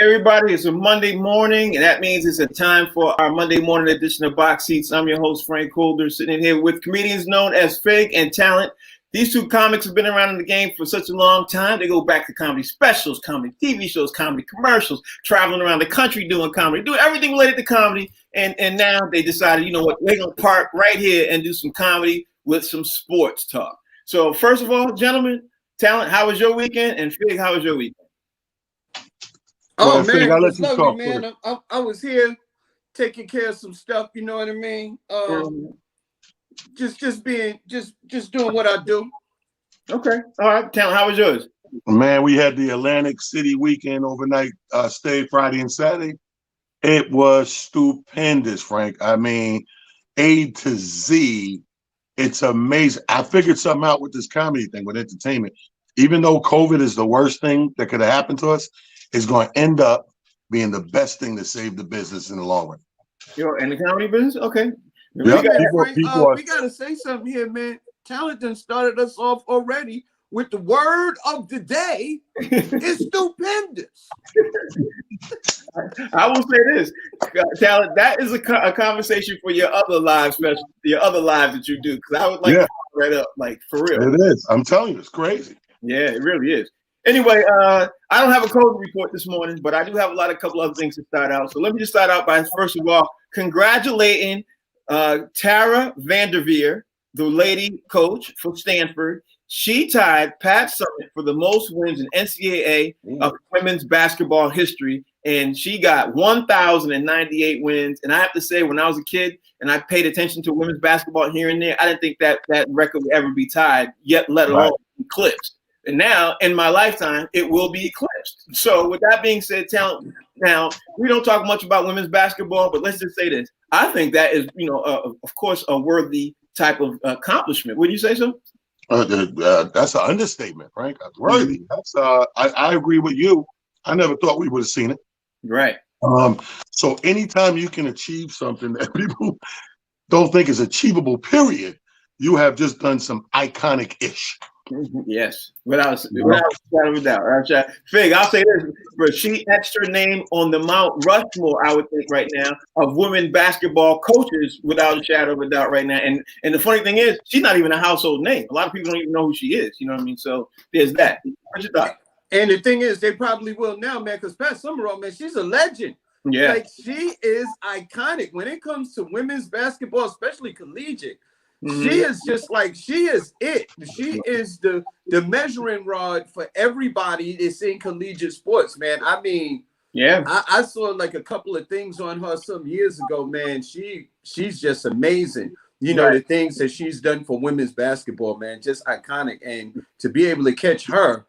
everybody? It's a Monday morning, and that means it's a time for our Monday morning edition of Box Seats. I'm your host, Frank Holder, sitting in here with comedians known as Fig and Talent. These two comics have been around in the game for such a long time. They go back to comedy specials, comedy TV shows, comedy commercials, traveling around the country doing comedy, doing everything related to comedy. And now they decided, you know what, they're going to park right here and do some comedy with some sports talk. So first of all, gentlemen, Talent, how was your weekend? And Fig, how was your weekend? Oh, man, Fig, it was lovely, man. I was here taking care of some stuff, you know what I mean? Just doing what I do. Okay. All right. Talent, how was yours? Man, we had the Atlantic City weekend overnight stay Friday and Saturday. It was stupendous, Frank. I mean, A to Z, it's amazing. I figured something out with this comedy thing, with entertainment. Even though COVID is the worst thing that could have happened to us, it's going to end up being the best thing to save the business in the long run. You're in the comedy business? Okay. Yeah, we got to say something here, man. Talent done started us off already with the word of the day. It's stupendous. I will say this, Talent, that is a conversation for your other live special, your other live that you do, because I would like to right up, like, for real. It is. I'm telling you, it's crazy. Yeah, it really is. Anyway, I don't have a COVID report this morning, but I do have a couple other things to start out. So let me just start out by, first of all, congratulating Tara Vanderveer, the lady coach for Stanford. She tied Pat Summitt for the most wins in NCAA of women's basketball history, and she got 1,098 wins. And I have to say, when I was a kid and I paid attention to women's basketball here and there, I didn't think that record would ever be tied, yet let alone eclipsed. And now, in my lifetime, it will be eclipsed. So with that being said, Talent, now, we don't talk much about women's basketball, but let's just say this. I think that is, of course, a worthy type of accomplishment. Would you say so? That's an understatement, Frank. Worthy. That's I agree with you. I never thought we would have seen it. Right. So anytime you can achieve something that people don't think is achievable, period, you have just done some iconic-ish. Yes, without a shadow of a doubt. Fig, I'll say this, but she etched her name on the Mount Rushmore, I would think, right now, of women basketball coaches, without a shadow of a doubt, right now. And the funny thing is, she's not even a household name. A lot of people don't even know who she is. You know what I mean? So there's that. What's your thought? And the thing is, they probably will now, man, because Pat Summerall, man, she's a legend. Yeah, like, she is iconic when it comes to women's basketball, especially collegiate. She is just like, she is it. She is the measuring rod for everybody that's in collegiate sports, man. I mean, yeah, I saw like a couple of things on her some years ago, man. She's just amazing. You know, the things that she's done for women's basketball, man, just iconic. And to be able to catch her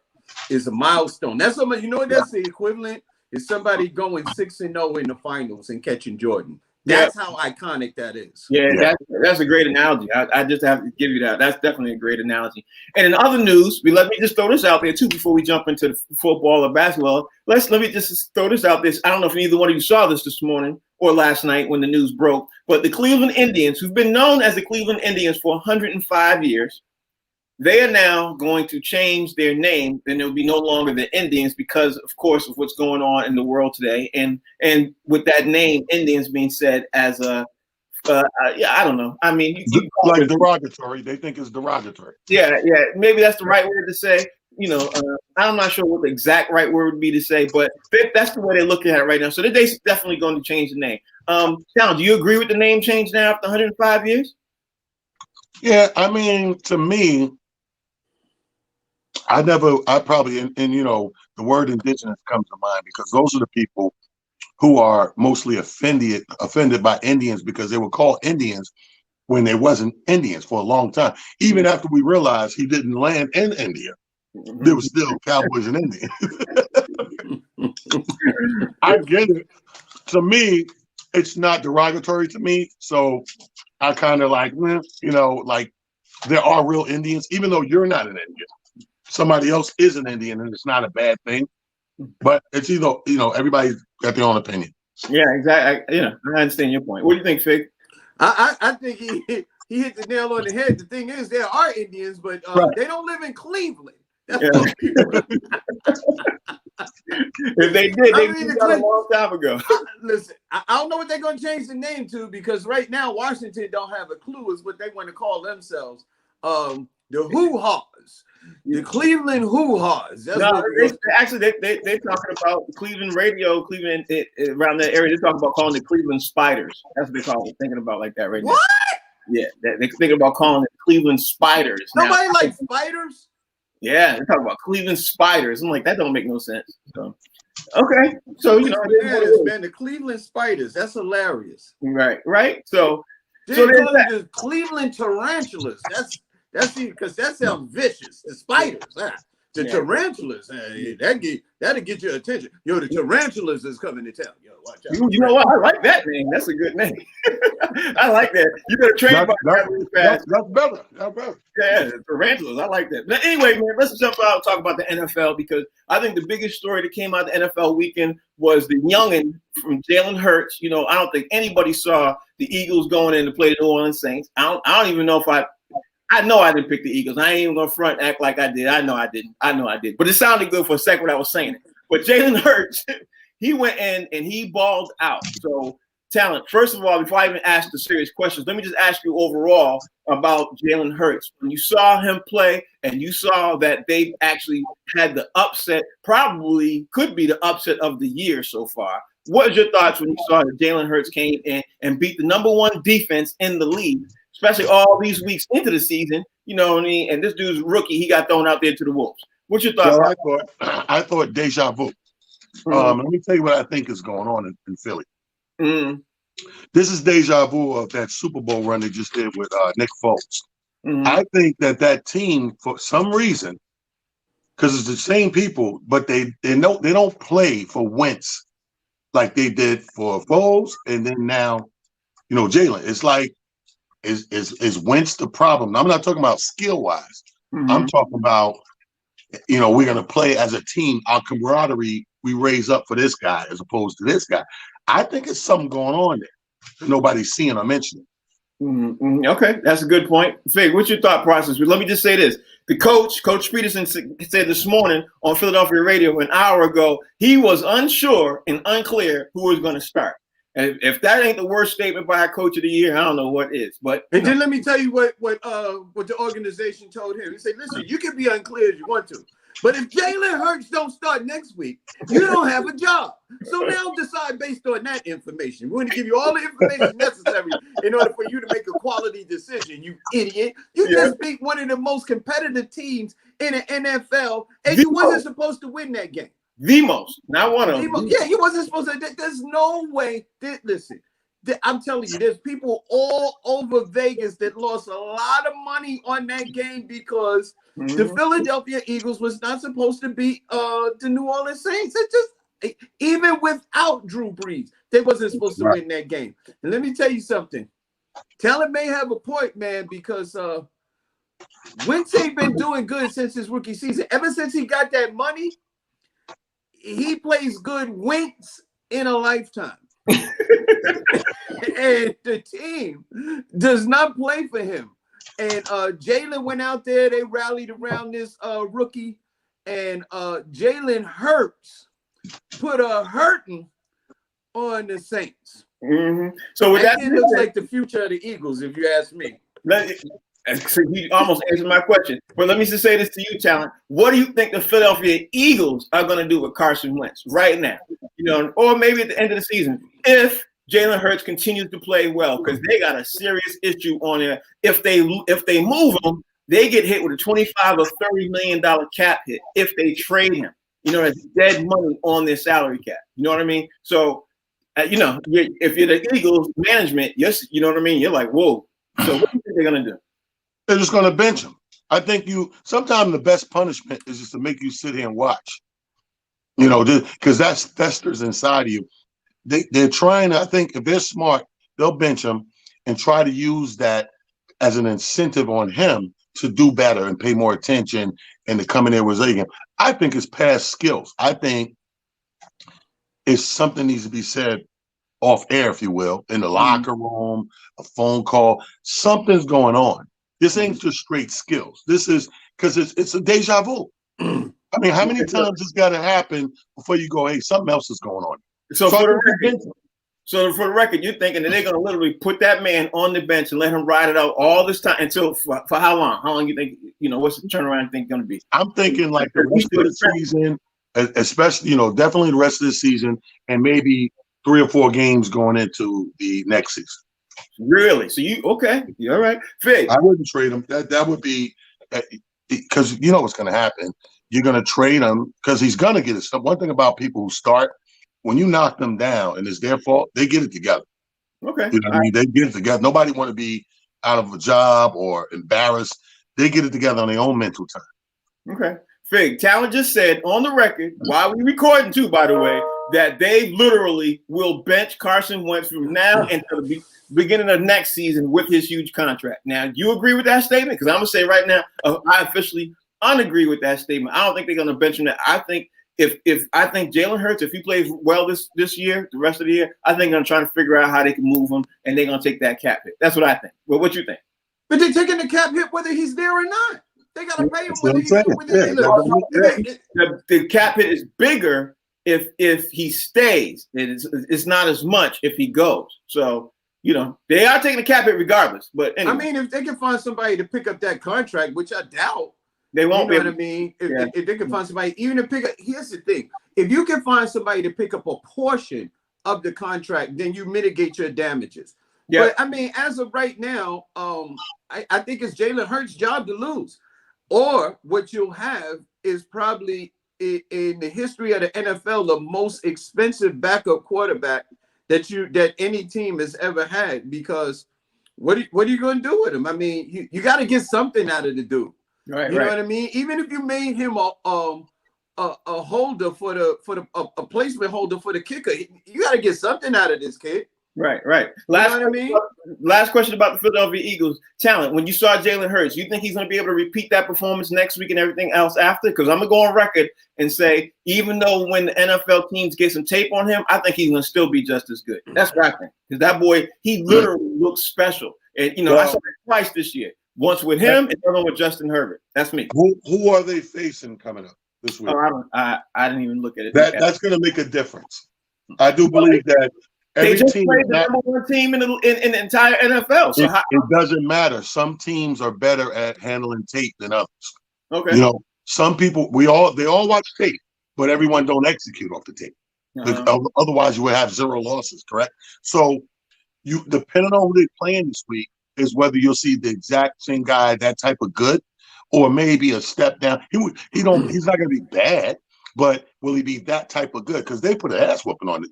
is a milestone. That's somebody, you know what that's the equivalent? Is somebody going 6-0 in the finals and catching Jordan. That's how iconic that is. Yeah. That's a great analogy. I just have to give you that. That's definitely a great analogy. And in other news, let me just throw this out there too before we jump into the football or basketball. Let me just throw this out there. I don't know if either one of you saw this morning or last night when the news broke, but the Cleveland Indians, who've been known as the Cleveland Indians for 105 years, they are now going to change their name, and it will be no longer the Indians because, of course, of what's going on in the world today. And with that name, Indians being said as I don't know. I mean, like derogatory. They think it's derogatory. Yeah. Maybe that's the right word to say. I'm not sure what the exact right word would be to say, but that's the way they're looking at it right now. So they're definitely going to change the name. Talent, do you agree with the name change now after 105 years? Yeah, I mean, to me, the word indigenous comes to mind because those are the people who are mostly offended by Indians because they were called Indians when they wasn't Indians for a long time. Even after we realized he didn't land in India, there was still cowboys and Indians. I get it. To me, it's not derogatory to me. So I kind of like, like there are real Indians, even though you're not an Indian. Somebody else is an Indian, and it's not a bad thing. But it's either, everybody's got their own opinion. Yeah, exactly. I understand your point. What do you think, Fig? I think he hit the nail on the head. The thing is, there are Indians, but they don't live in Cleveland. That's If they did, they I mean, did that a long time ago. Listen, I don't know what they're going to change the name to, because right now Washington don't have a clue as what they want to call themselves. The Hoo-Haws, the Cleveland Hoo-Haws. That's No, what they're talking about Cleveland radio, Cleveland around that area. They're talking about calling it Cleveland Spiders. That's what they call it. Thinking about like that right now. What? Yeah, they're thinking about calling it Cleveland Spiders. Nobody likes spiders. Yeah, they're talking about Cleveland Spiders. I'm like, that don't make no sense. So, okay, so you know, man, the Cleveland Spiders. That's hilarious. Right. So they call it the Cleveland Tarantulas. That's because that sounds vicious. The spiders, the tarantulas. That'll get your attention. Yo, the tarantulas is coming to town. Yo, watch out. You know what? I like that name. That's a good name. I like that. You better train about that really fast. That's better. Yeah, tarantulas. I like that. But anyway, man, let's jump out and talk about the NFL, because I think the biggest story that came out of the NFL weekend was the youngin from Jalen Hurts. You know, I don't think anybody saw the Eagles going in to play the New Orleans Saints. I don't even know if I know I didn't pick the Eagles. I ain't even gonna front act like I did. I know I did. But it sounded good for a second when I was saying it. But Jalen Hurts, he went in and he balled out. So, Talent, first of all, before I even ask the serious questions, let me just ask you overall about Jalen Hurts. When you saw him play and you saw that they actually had the upset, probably could be the upset of the year so far, what was your thoughts when you saw that Jalen Hurts came in and beat the #1 defense in the league, especially all these weeks into the season, you know what I mean? And this dude's rookie, he got thrown out there to the Wolves. What's your thoughts? Well, I thought deja vu. Let me tell you what I think is going on in Philly. Mm-hmm. This is deja vu of that Super Bowl run they just did with Nick Foles. Mm-hmm. I think that team, for some reason, because it's the same people, but they don't play for Wentz like they did for Foles, and then now, you know, Jalen. It's like, is Wentz the problem? I'm not talking about skill wise. Mm-hmm. I'm talking about, you know, we're gonna play as a team. Our camaraderie we raise up for this guy as opposed to this guy. I think it's something going on there. Nobody's seeing or mentioning. Mm-hmm. Okay, that's a good point. Fig, what's your thought process? Let me just say this. The Coach Peterson, said this morning on Philadelphia radio an hour ago, he was unsure and unclear who was going to start. And if that ain't the worst statement by a coach of the year, I don't know what is. But then let me tell you what the organization told him. He said, listen, you can be unclear as you want to, but if Jalen Hurts don't start next week, you don't have a job. So now decide based on that information. We're going to give you all the information necessary in order for you to make a quality decision, you idiot. You just beat one of the most competitive teams in the NFL, and you wasn't supposed to win that game. The most, not one of them. Yeah, you wasn't supposed to. There's no way. Listen, I'm telling you, there's people all over Vegas that lost a lot of money on that game because the Philadelphia Eagles was not supposed to beat the New Orleans Saints. It just, even without Drew Brees, they wasn't supposed to win that game. And let me tell you something. Talent may have a point, man, because Wentz ain't been doing good since his rookie season. Ever since he got that money, he plays good Wentz in a lifetime. And the team does not play for him. And Jalen went out there. They rallied around this rookie. And Jalen Hurts put a hurting on the Saints. Mm-hmm. So with that, it looks like the future of the Eagles, if you ask me. He almost answered my question. But let me just say this to you, Talent. What do you think the Philadelphia Eagles are going to do with Carson Wentz right now? You know, or maybe at the end of the season, if Jalen Hurts continues to play well, because they got a serious issue on there. If they move him, they get hit with a $25 or $30 million cap hit if they trade him. You know, it's dead money on their salary cap. You know what I mean? So, you know, if you're the Eagles management, yes, you know what I mean? You're like, whoa. So what do you think they're going to do? They're just going to bench him. I think sometimes the best punishment is just to make you sit here and watch. You know, because that festers inside of you. They're trying to, I think if they're smart, they'll bench him and try to use that as an incentive on him to do better and pay more attention and to come in there with him. I think it's past skills. I think it's something needs to be said off air, if you will, in the locker room, a phone call. Something's going on. This ain't just straight skills. This is because it's a deja vu. I mean, how many times has got to happen before you go, hey, something else is going on? So for the record, you're thinking that they're going to literally put that man on the bench and let him ride it out all this time until for how long? How long you think? What's the turnaround think going to be? I'm thinking like the rest of the season, especially definitely the rest of the season, and maybe 3 or 4 games going into the next season. Really? So okay? You all right? Fig. I wouldn't trade him. That would be because you know what's going to happen. You're going to trade him because he's going to get it. One thing about people who start, when you knock them down and it's their fault, they get it together. Okay. You know what I mean? They get it together. Nobody want to be out of a job or embarrassed. They get it together on their own mental time. Okay. Fig, Talent just said on the record, while we recording too, by the way, that they literally will bench Carson Wentz from now until the beginning of next season with his huge contract. Now, you agree with that statement? Because I'm going to say right now, I officially unagree with that statement. I don't think they're going to bench him. I think if Jalen Hurts, if he plays well this year, the rest of the year, I think they're trying to figure out how they can move him, and they're going to take that cap hit. That's what I think. Well, what you think? But they're taking the cap hit whether he's there or not. They got to pay him whether he's the cap hit is bigger if he stays. It's not as much if he goes. So, they are taking the cap hit regardless. But anyway. I mean, if they can find somebody to pick up that contract, which I doubt, they won't. You know what I mean? If they can find somebody, even to pick up. Here's the thing: if you can find somebody to pick up a portion of the contract, then you mitigate your damages. Yeah. But I mean, as of right now, I think it's Jalen Hurts' job to lose. Or what you'll have is probably in the history of the NFL the most expensive backup quarterback that any team has ever had. Because what are you going to do with him? I mean, you got to get something out of the dude. Right, you know what I mean? Even if you made him a holder a placement holder for the kicker, you got to get something out of this kid. Right. Last question about the Philadelphia Eagles. Talent, when you saw Jalen Hurts, you think he's going to be able to repeat that performance next week and everything else after? Because I'm going to go on record and say, even though when the NFL teams get some tape on him, I think he's going to still be just as good. That's what I think. Because that boy, he literally looks special. And, I saw it twice this year. Once with him and the other one with Justin Herbert. That's me. Who are they facing coming up this week? I didn't even look at it. That's going to make a difference. I do believe that every just team played the number one team in the entire NFL. So it doesn't matter. Some teams are better at handling tape than others. Okay. Some people they all watch tape, but everyone don't execute off the tape. Otherwise, you would have 0 losses. Correct. So depending on who they're playing this week is whether you'll see the exact same guy, that type of good, or maybe a step down. He's not going to be bad. But will he be that type of good? Because they put an ass whooping on it.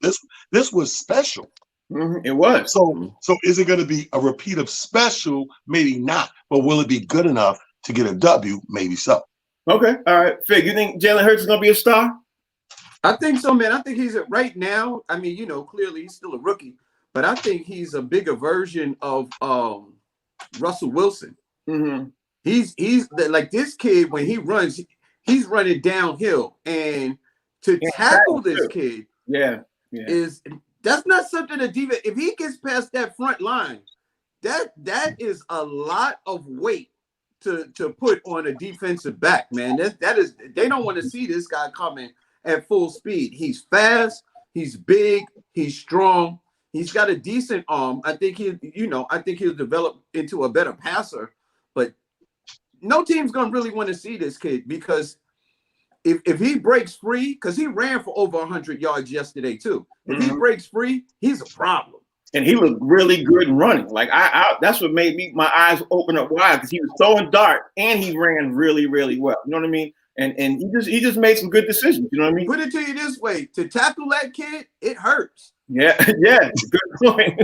This was special. Mm-hmm. It was. So is it going to be a repeat of special? Maybe not. But will it be good enough to get a W? Maybe so. Okay. All right. Fig, you think Jalen Hurts is going to be a star? I think so, man. I think he's right now. I mean, clearly he's still a rookie, but I think he's a bigger version of Russell Wilson. Mm-hmm. He's like this kid when he runs. He's running downhill, and to tackle this kid, that's not something that defense. If he gets past that front line, that is a lot of weight to put on a defensive back, man. That is they don't want to see this guy coming at full speed. He's fast, he's big, he's strong, he's got a decent arm. I think he'll develop into a better passer, but no team's gonna really want to see this kid because if he breaks free, because he ran for over 100 yards yesterday too. If he breaks free, he's a problem. And he looked really good running. Like I that's what made my eyes open up wide because he was throwing dart and he ran really, really well. You know what I mean? And he just made some good decisions. You know what I mean? Put it to you this way: to tackle that kid, it hurts. Yeah, good point.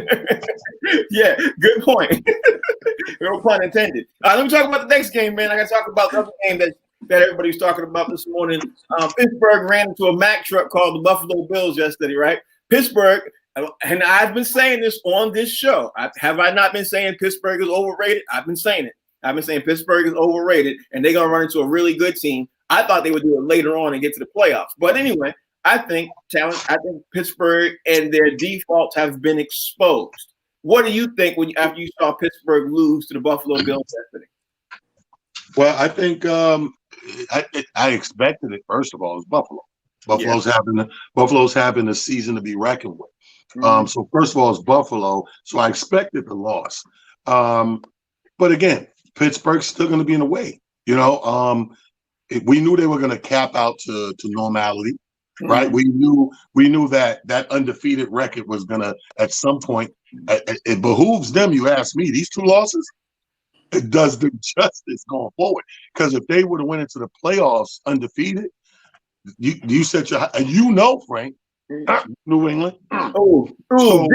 Yeah, good point. No pun intended. Let me talk about the next game, man. I got to talk about the other game that everybody's talking about this morning. Pittsburgh ran into a Mack truck called the Buffalo Bills yesterday, right? Pittsburgh, and I've been saying this on this show. Have I not been saying Pittsburgh is overrated? I've been saying it. I've been saying Pittsburgh is overrated, and they're going to run into a really good team. I thought they would do it later on and get to the playoffs. But anyway, I think Pittsburgh and their defaults have been exposed. What do you think after you saw Pittsburgh lose to the Buffalo Bills yesterday? Well, I think I expected it. First of all, it's Buffalo. Buffalo's having a season to be reckoned with. So first of all, it's Buffalo. So I expected the loss. But again, Pittsburgh's still going to be in the way. We knew they were going to cap out to normality, right? We knew that undefeated record was going to at some point. It behooves them. You ask me. These two losses, it does them justice going forward. Because if they would have went into the playoffs undefeated, you said Frank, New England. So,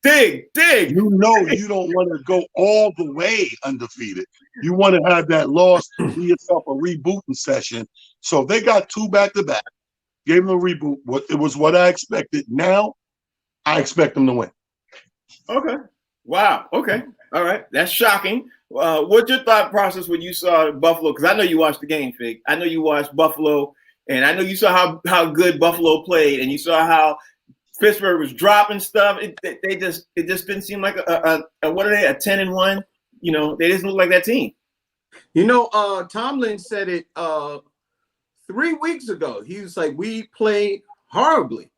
dig. You don't want to go all the way undefeated. You want to have that loss, be yourself a rebooting session. So if they got two back-to-back, gave them a reboot. It was what I expected. Now, I expect them to win. Okay. Wow. Okay. All right. That's shocking. What's your thought process when you saw Buffalo? Because I know you watched the game, Fig. I know you watched Buffalo, and I know you saw how good Buffalo played, and you saw how Pittsburgh was dropping stuff. It just didn't seem like a what are they, a 10-1? They didn't look like that team. Tomlin said it 3 weeks ago. He was like, "We played horribly.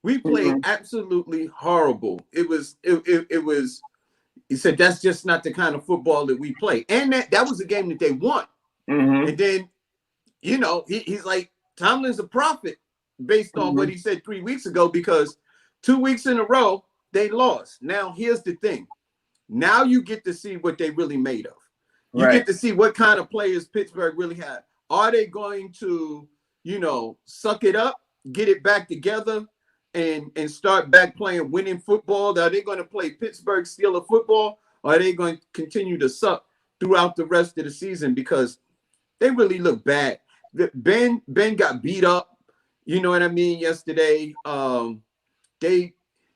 We played absolutely horrible. It was. He said that's just not the kind of football that we play, and that was a game that they won. And then, he's like, Tomlin's a prophet based on what he said 3 weeks ago, because 2 weeks in a row they lost. Now here's the thing. Now you get to see what they really made of. You get to see what kind of players Pittsburgh really had. Are they going to, suck it up, get it back together, and start back playing winning football? Are they going to play Pittsburgh Steelers football? Or are they going to continue to suck throughout the rest of the season? Because they really look bad. Ben got beat up, you know what I mean, yesterday.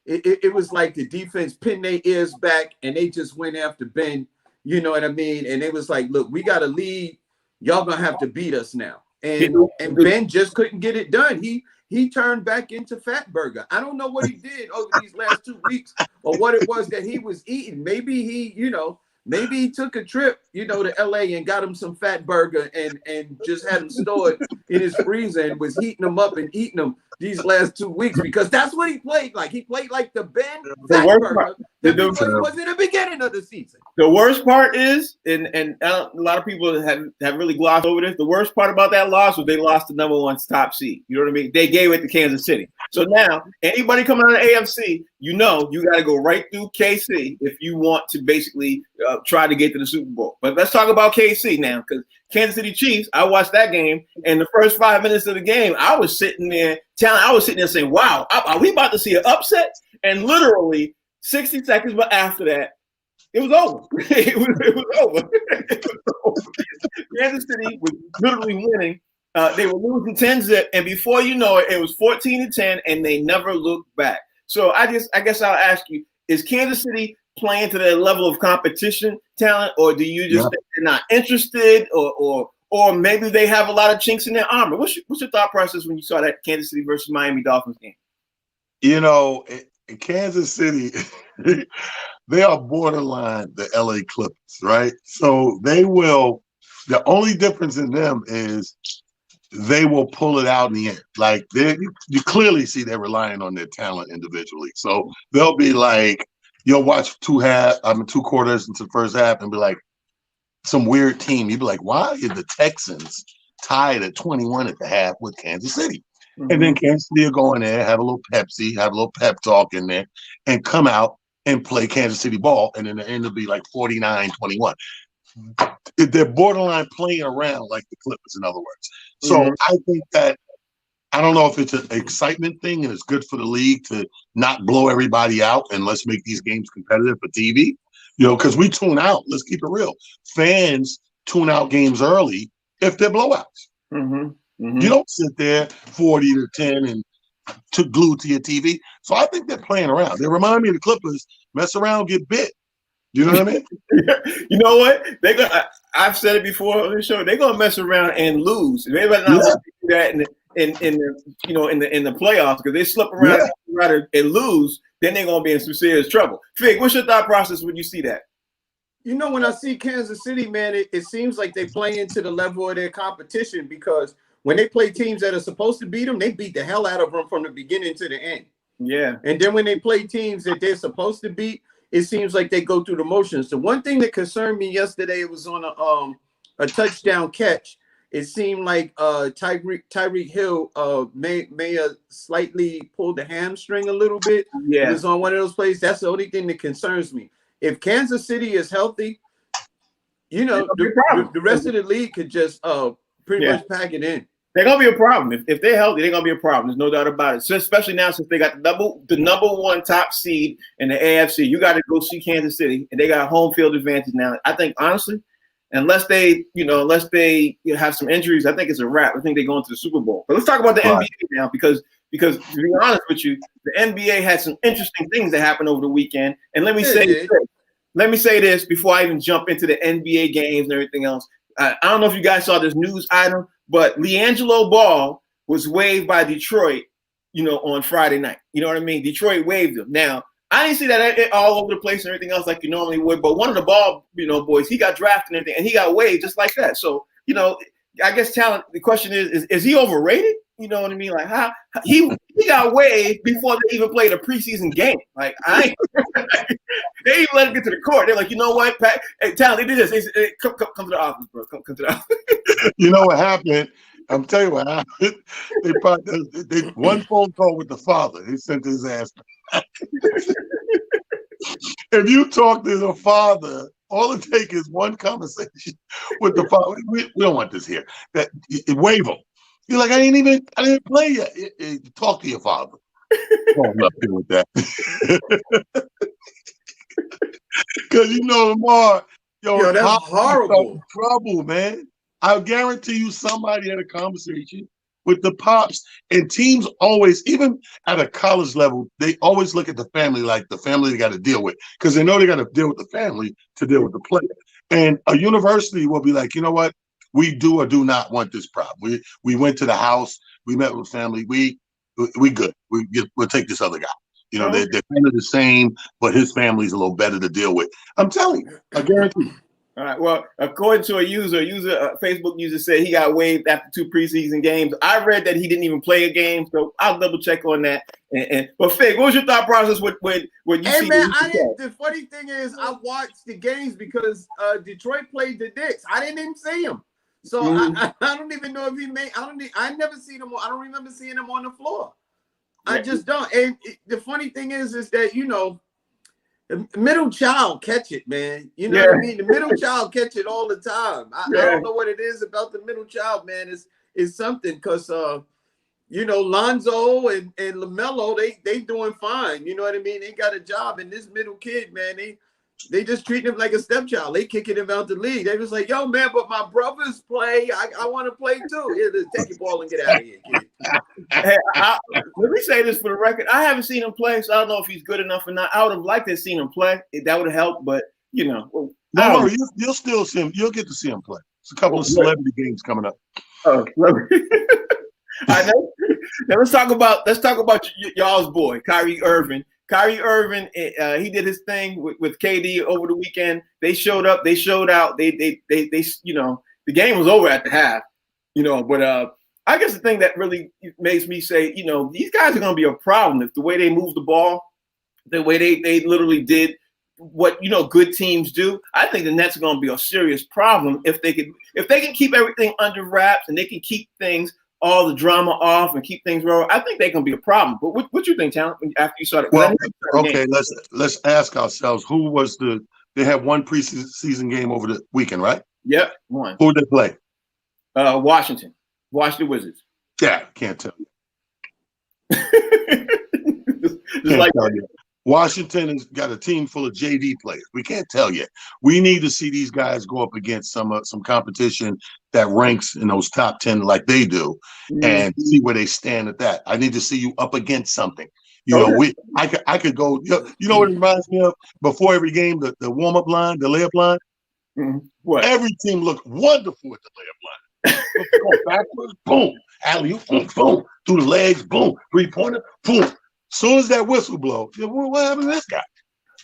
It was like the defense pinned their ears back and they just went after Ben, you know what I mean? And it was like, look, we got a lead. Y'all gonna have to beat us now. And Ben just couldn't get it done. He turned back into Fatburger. I don't know what he did over these last 2 weeks or what it was that he was eating. Maybe he took a trip, to LA and got him some Fatburger and just had him stored in his freezer and was heating them up and eating them these last 2 weeks, because that's what he played like. He played like the Ben Fatburger that was in the beginning of the season. The worst part is, and a lot of people have really glossed over this, the worst part about that loss was they lost the number 1 top seed. You know what I mean? They gave it to Kansas City. So now, anybody coming out of the AFC, you got to go right through KC if you want to basically try to get to the Super Bowl. But let's talk about KC now, because Kansas City Chiefs, I watched that game, and the first 5 minutes of the game, I was sitting there saying, wow, are we about to see an upset? And literally 60 seconds after that, it was over. It was over. Kansas City was literally winning. They were losing 10-0, and before you know it, it was 14-10, and they never looked back. So I guess I'll ask you: is Kansas City playing to their level of competition talent, or do you just think they're not interested, or maybe they have a lot of chinks in their armor? What's your thought process when you saw that Kansas City versus Miami Dolphins game? In Kansas City, they are borderline the LA Clippers, right? So they will. The only difference in them is they will pull it out in the end. Like you clearly see they're relying on their talent individually. So they'll be like, you'll watch 2 quarters into the first half and be like, some weird team. You'd be like, why are the Texans tied at 21 at the half with Kansas City? And then Kansas City will go in there, have a little Pepsi, have a little pep talk in there, and come out and play Kansas City ball. And then the end will be like 49-21. They're borderline playing around like the Clippers, in other words. So I think that, I don't know if it's an excitement thing and it's good for the league to not blow everybody out and let's make these games competitive for TV, because we tune out. Let's keep it real. Fans tune out games early if they're blowouts. You don't sit there 40-10 and glued to your TV. So I think they're playing around. They remind me of the Clippers. Mess around, get bit. You know what I mean? You know what? I've said it before on the show. They're gonna mess around and lose. They better not do that in the playoffs, because they slip around and lose. Then they're gonna be in some serious trouble. Fig, what's your thought process when you see that? You know, when I see Kansas City, man, it seems like they play into the level of their competition, because when they play teams that are supposed to beat them, they beat the hell out of them from the beginning to the end. Yeah. And then when they play teams that they're supposed to beat, it seems like they go through the motions. The one thing that concerned me yesterday, it was on a touchdown catch. It seemed like Tyreek Hill may have slightly pulled the hamstring a little bit. Yeah. It was on one of those plays. That's the only thing that concerns me. If Kansas City is healthy, you know, the rest of the league could just pretty much pack it in. They're gonna be a problem. If they're healthy, they're gonna be a problem. There's no doubt about it. So especially now, since they got the number one top seed in the AFC, you got to go see Kansas City, and they got home field advantage now. I think honestly, unless they have some injuries, I think it's a wrap. I think they're going to the Super Bowl. But let's talk about the NBA now, because to be honest with you, the NBA had some interesting things that happened over the weekend. And let me say this before I even jump into the NBA games and everything else. I don't know if you guys saw this news item, but LiAngelo Ball was waived by Detroit, on Friday night. You know what I mean? Detroit waived him. Now, I didn't see that all over the place and everything else like you normally would, but one of the Ball, boys, he got drafted and everything, and he got waived just like that. So, I guess talent, the question is he overrated? You know what I mean? Like, how he got waived before they even played a preseason game. Like, they even let him get to the court. They're like, you know what, Pat? Hey, talent, they did this. They said, come to the office, bro. Come to the office. You know what happened? I'm telling you what happened. They one phone call with the father. He sent his ass back. If you talk to the father, all it takes is one conversation with the father. We don't want this here. That waive him. You're like, I didn't play yet. Talk to your father. I'm not here with that. Because Lamar, that's horrible. Trouble, man. I guarantee you somebody had a conversation with the pops, and teams always, even at a college level, they always look at the family like the family they got to deal with, because they know they got to deal with the family to deal with the player. And a university will be like, you know what? We do or do not want this problem. We went to the house. We met with family. We good. We'll take this other guy. They're kind of the same, but his family's a little better to deal with. I'm telling you, I guarantee you. All right. Well, according to a Facebook user said he got waived after 2 preseason games. I read that he didn't even play a game, so I'll double check on that. But Fig, what was your thought process when you see? Hey man, the funny thing is, I watched the games because Detroit played the Knicks. I didn't even see him, so I don't even know if he made. I never seen him. I don't remember seeing him on the floor. I just don't. And the funny thing is that the middle child catch it, man. You know what I mean? The middle child catch it all the time. I don't know what it is about the middle child, man. It's something, because Lonzo and LaMelo, they doing fine. You know what I mean? They got a job, and this middle kid, man, they just treat him like a stepchild. They kicking him out the league. They was like, yo, man, but my brothers play. I want to play too. Yeah, take your ball and get out of here, kid. Hey, let me say this for the record. I haven't seen him play, so I don't know if he's good enough or not. I would have liked to have seen him play. That would have helped, but No, you'll still see him. You'll get to see him play. It's a couple of celebrity games coming up. Oh, I know. Now let's talk about y'all's boy, Kyrie Irving. Kyrie Irving, he did his thing with KD over the weekend. They showed up. They showed out. They the game was over at the half. But I guess the thing that really makes me say, these guys are going to be a problem if the way they move the ball, the way they literally did what good teams do. I think the Nets are going to be a serious problem if they can keep everything under wraps and they can keep all the drama off and keep things rolling. I think they can be a problem. But what you think, Talent, after you saw it? Well, okay, let's ask ourselves, who was they had one preseason game over the weekend, right? Yep, one. Who did they play? Washington Wizards. Yeah, can't tell you. Can't tell you. Washington has got a team full of JV players. We can't tell you. We need to see these guys go up against some competition that ranks in those top 10 like they do, and see where they stand at that. I need to see you up against something. I could go. You know what it reminds me of? Before every game, the warm up line, the layup line. What? Every team looked wonderful with the layup line. Go backwards, boom, alley-oop, boom, boom, through the legs, boom, 3-pointer, boom. Soon as that whistle blows, what happened to this guy?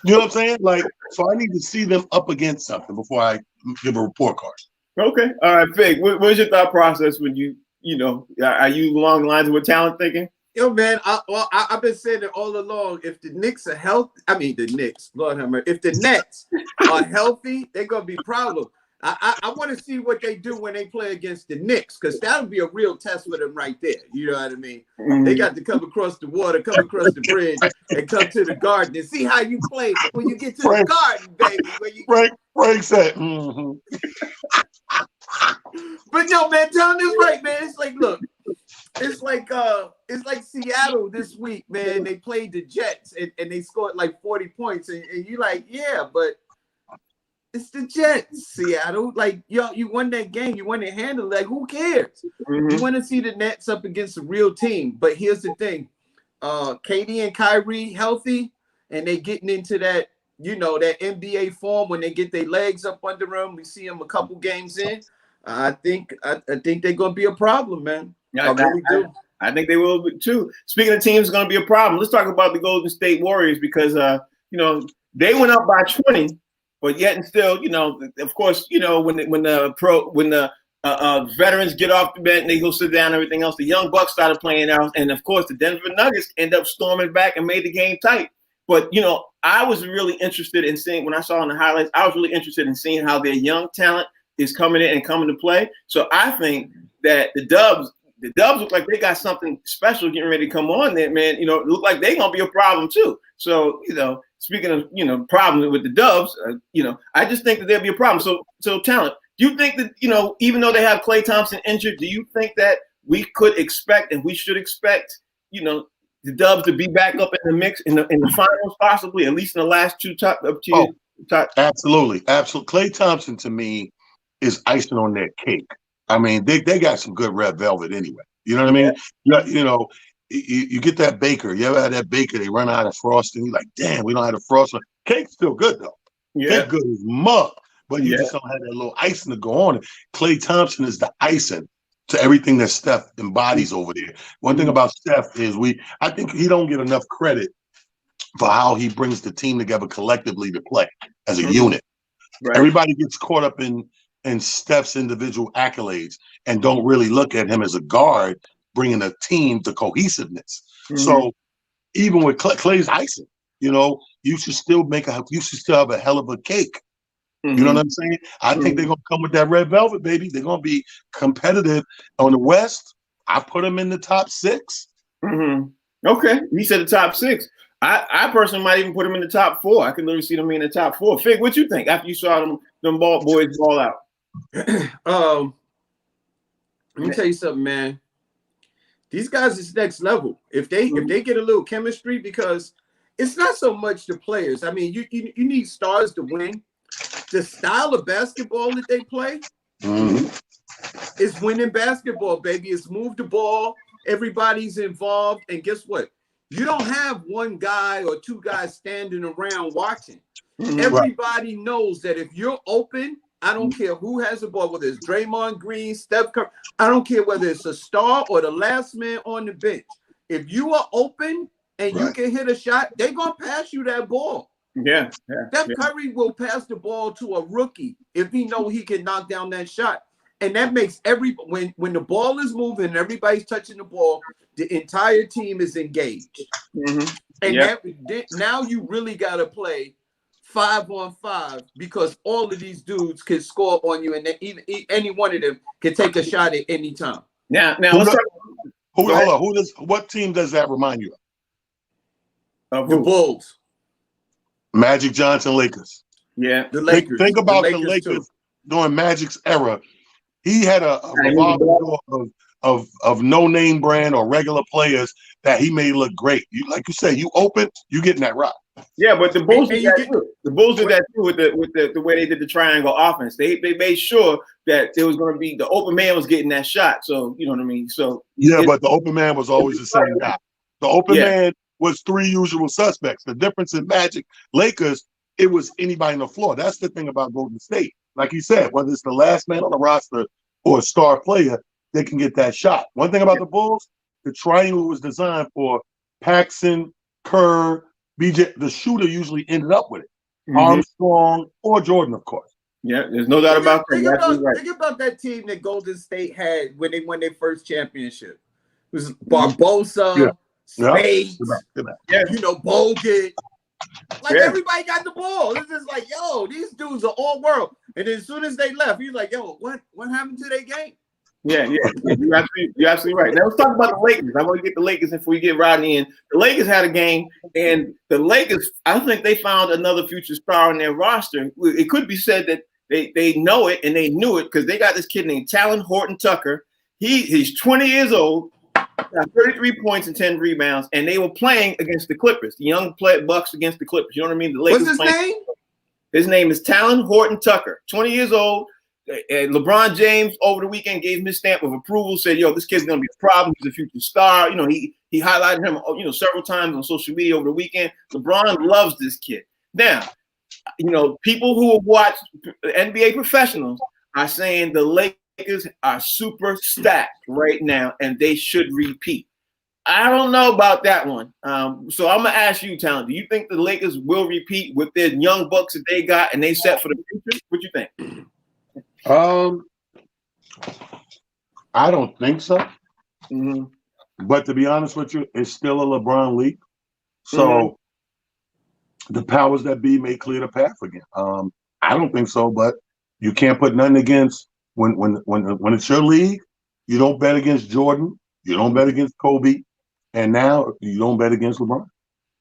You know what I'm saying? Like, so I need to see them up against something before I give a report card. Okay. All right, Fig. What's your thought process when are you along the lines of what Talent thinking? Yo, man, I've been saying it all along. If the Knicks are healthy, the Knicks, Lord have mercy. If the Nets are healthy, they're gonna be a problem. I want to see what they do when they play against the Knicks, because that'll be a real test for them right there. You know what I mean? Mm-hmm. They got to come across the water, come across the bridge, and come to the Garden and see how you play when you get to the Garden, baby. Frank said, mm-hmm. But no, man, Tom is right, man. It's like, look, it's like Seattle this week, man. They played the Jets and they scored like 40 points, and you're like, yeah, but it's the Jets, Seattle. Like, yo, you won that game, you won it handle. Like, who cares? Mm-hmm. You want to see the Nets up against a real team. But here's the thing: KD and Kyrie healthy, and they getting into that, that NBA form when they get their legs up under them. We see them a couple games in. I think they're gonna be a problem, man. Yeah, I really do. I think they will be too. Speaking of teams, going to be a problem. Let's talk about the Golden State Warriors because they went up by 20, but yet and still, of course, when the veterans get off the bench, they go sit down and everything else. The young Bucks started playing out, and of course, the Denver Nuggets end up storming back and made the game tight. But I was really interested in seeing, when I saw in the highlights, I was really interested in seeing how their young talent is coming in and coming to play. So I think that the Dubs look like they got something special getting ready to come on there, man. Look like they're gonna be a problem too. So, speaking of problems with the Dubs, I just think that there'll be a problem. So Talent, do you think that, even though they have Klay Thompson injured, do you think that we could expect and we should expect, the Dubs to be back up in the mix in the finals, possibly, at least in the last two top? Absolutely. Klay Thompson to me is icing on that cake. I mean, they got some good red velvet anyway. You know what I mean? Yeah. You get that baker. You ever had that baker? They run out of frosting. You're like, damn, we don't have the frosting. Cake's still good though. Yeah, Cake good as mug, but you just don't have that little icing to go on it. Klay Thompson is the icing to everything that Steph embodies over there. One thing about Steph is I think he don't get enough credit for how he brings the team together collectively to play as a unit. Right. Everybody gets caught up in Steph's individual accolades and don't really look at him as a guard bringing a team to cohesiveness. Mm-hmm. So even with Klay's icing, you should still have a hell of a cake. Mm-hmm. You know what I'm saying? I think they're going to come with that red velvet, baby. They're going to be competitive on the West. I put them in the top 6. Mm-hmm. Okay. You said the top 6. I personally might even put them in the top 4. I can literally see them in the top 4. Fig, what you think after you saw them boys ball out? Let me tell you something, man. These guys is next level. If they get a little chemistry, because it's not so much the players. I mean, you need stars to win. The style of basketball that they play is winning basketball, baby. It's move the ball. Everybody's involved, and guess what? You don't have one guy or two guys standing around watching. Everybody knows that if you're open, I don't care who has the ball, whether it's Draymond Green, Steph Curry. I don't care whether it's a star or the last man on the bench. If you are open and you can hit a shot, they're going to pass you that ball. Yeah. Steph Curry will pass the ball to a rookie if he know he can knock down that shot. And that makes when the ball is moving and everybody's touching the ball, the entire team is engaged. Mm-hmm. And now you really got to play 5-on-5 because all of these dudes can score on you, and any one of them can take a shot at any time. Now let's talk. What team does that remind you of? The Bulls. Magic Johnson Lakers. Yeah. The Lakers. Think about the Lakers during Magic's era. He had a revolving door of no-name brand or regular players that he made look great. Like you said, you open, you getting that rock. Yeah, but the Bulls did that too. The Bulls did that too with the way they did the triangle offense. They made sure that it was going to be the open man was getting that shot. So you know what I mean. So but the open man was always the same guy. The open man was 3 usual suspects. The difference in Magic Lakers, it was anybody on the floor. That's the thing about Golden State. Like you said, whether it's the last man on the roster or a star player, they can get that shot. One thing about the Bulls, the triangle was designed for Paxson, Kerr, the shooter usually ended up with it. Armstrong or Jordan, of course. Yeah, there's no doubt about that. Think about that team that Golden State had when they won their first championship. It was Barbosa, Spades, Bogut. Like everybody got the ball. It's just like, yo, these dudes are all world. And then as soon as they left, he's like, yo, what happened to their game? Yeah. You're absolutely right. Now let's talk about the Lakers. I want to get the Lakers before we get Rodney in. The Lakers had a game, and the Lakers, I think they found another future star on their roster. It could be said that they know it and they knew it because they got this kid named Jalen Horton Tucker. He's 20 years old, got 33 points and 10 rebounds, and they were playing against the Clippers. The young Bucks against the Clippers. You know what I mean? The Lakers. What's his name? His name is Jalen Horton Tucker. 20 years old. LeBron James over the weekend gave him his stamp of approval. Said, "Yo, this kid's gonna be a problem. He's a future star." You know, he highlighted him, several times on social media over the weekend. LeBron loves this kid. Now, people who have watched NBA professionals are saying the Lakers are super stacked right now, and they should repeat. I don't know about that one. So I'm gonna ask you, Talon. Do you think the Lakers will repeat with their young bucks that they got, and they set for the future? What you think? I don't think so. But to be honest with you, it's still a LeBron league. So the powers that be may clear the path again. I don't think so, but you can't put nothing against when it's your league. You don't bet against Jordan. You don't bet against Kobe, and now you don't bet against LeBron.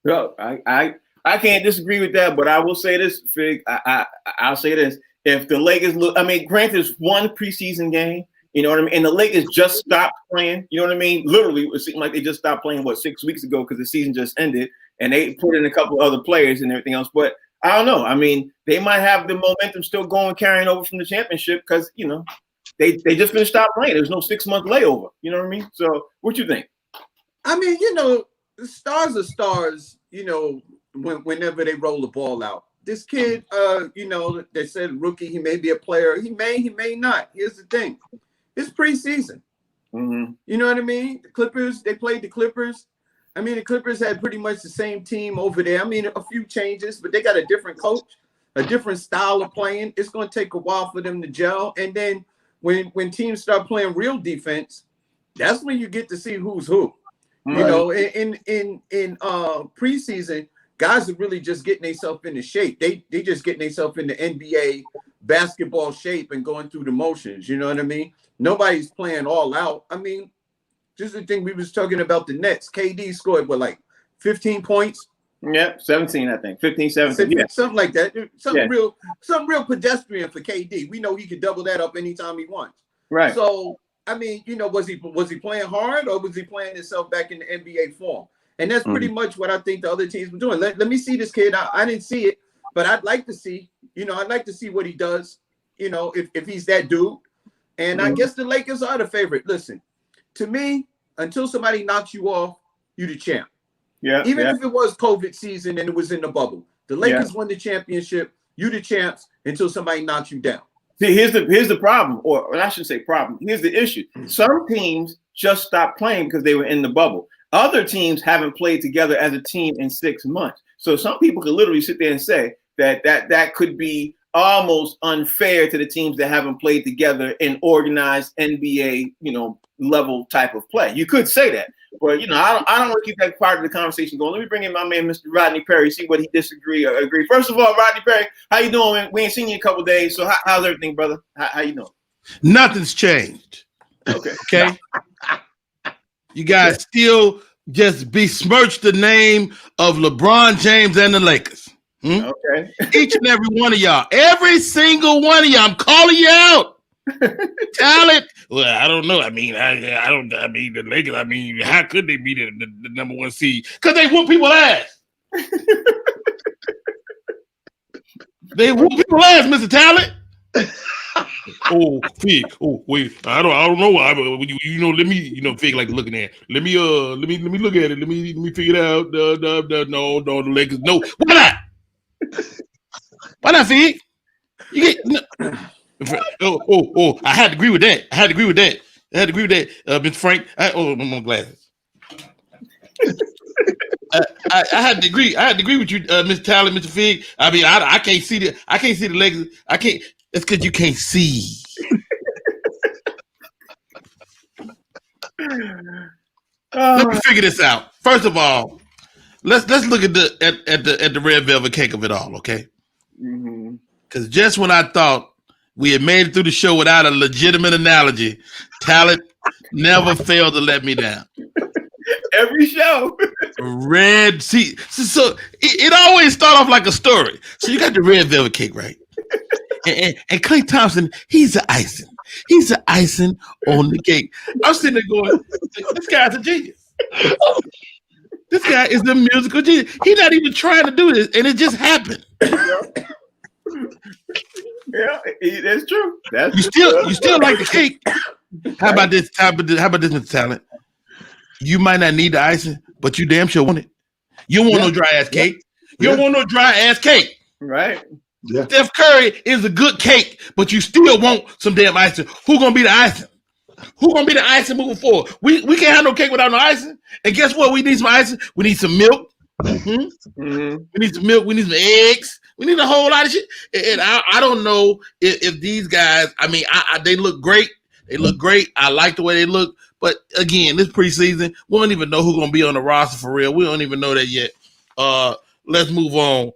No, I can't disagree with that, but I will say this, Fig. I'll say this. If the Lakers look, granted, it's one preseason game, you know what I mean? And the Lakers just stopped playing, you know what I mean? Literally, it seemed like they just stopped playing, 6 weeks ago because the season just ended, and they put in a couple other players and everything else. But I don't know. They might have the momentum still going, carrying over from the championship because, they just finished stop playing. There's no 6-month layover, you know what I mean? So what you think? Stars are stars, whenever they roll the ball out. This kid, they said rookie, he may be a player. He may not. Here's the thing. It's preseason. You know what I mean? The Clippers, they played the Clippers. The Clippers had pretty much the same team over there. A few changes, but they got a different coach, a different style of playing. It's going to take a while for them to gel. And then when teams start playing real defense, that's when you get to see who's who. Right. In preseason, guys are really just getting themselves into shape. They just getting themselves into NBA basketball shape and going through the motions. You know what I mean? Nobody's playing all out. Just the thing we was talking about the Nets. KD scored 15 points? Yeah, 17, I think. 15, 17. Yeah. Something like that. Something real pedestrian for KD. We know he could double that up anytime he wants. Right. So, was he playing hard or was he playing himself back in the NBA form? And that's pretty much what I think the other teams were doing. Let me see this kid. I didn't see it, but I'd like to see, I'd like to see what he does, if he's that dude. And I guess the Lakers are the favorite. Listen, to me, until somebody knocks you off, you the champ. Yeah. Even if it was COVID season and it was in the bubble. The Lakers won the championship. You the champs until somebody knocks you down. See, here's the problem, or I shouldn't say problem. Here's the issue. Some teams just stopped playing because they were in the bubble. Other teams haven't played together as a team in 6 months. So some people could literally sit there and say that could be almost unfair to the teams that haven't played together in organized NBA, level type of play. You could say that, but I don't want to keep that part of the conversation going. Let me bring in my man, Mr. Rodney Perry, see what he disagree or agree. First of all, Rodney Perry, how you doing, man? We ain't seen you in a couple of days, so how's everything, brother? How you doing? Nothing's changed. Okay. You guys still just besmirch the name of LeBron James and the Lakers. Okay. Each and every one of y'all. Every single one of y'all. I'm calling you out. Talent. Well, I don't know. I mean, the Lakers, how could they be the number one seed? Because they whoop people's ass. They whoop people's ass, Mr. Talent. Oh, Fig. Oh, wait. I don't know why, but let me, Fig like looking at it. Let me look at it. Let me figure it out. No, the Lakers. No, why not? Why not, Fig? You get I had to agree with that. Mr. Frank. My glasses. I had to agree. I had to agree with you, Mr. Talent, Mr. Fig. I mean, I can't see the legs. I can't. It's because you can't see. Let me figure this out. First of all, let's look at the red velvet cake of it all, okay? Because just when I thought we had made it through the show without a legitimate analogy, Talent never failed to let me down. Every show. Red, see, so it always start off like a story. So you got the red velvet cake, right? And Clay Thompson, he's the icing. He's the icing on the cake. I'm sitting there going, this guy's a genius. This guy is the musical genius. He's not even trying to do this, and it just happened. Yeah, that's true. You still like the cake. How about this? How about this, Mr. Talent? You might not need the icing, but you damn sure want it. You don't want no dry ass cake. You don't want no dry ass cake. Right. Yeah. Steph Curry is a good cake, but you still want some damn icing. Who gonna be the icing? Who gonna be the icing moving forward? We can't have no cake without no icing. And guess what? We need some icing. We need some milk. We need some milk. We need some eggs. We need a whole lot of shit. And I don't know if these guys. I mean, they look great. They look great. I like the way they look. But again, this preseason, we don't even know who's gonna be on the roster for real. We don't even know that yet. Let's move on.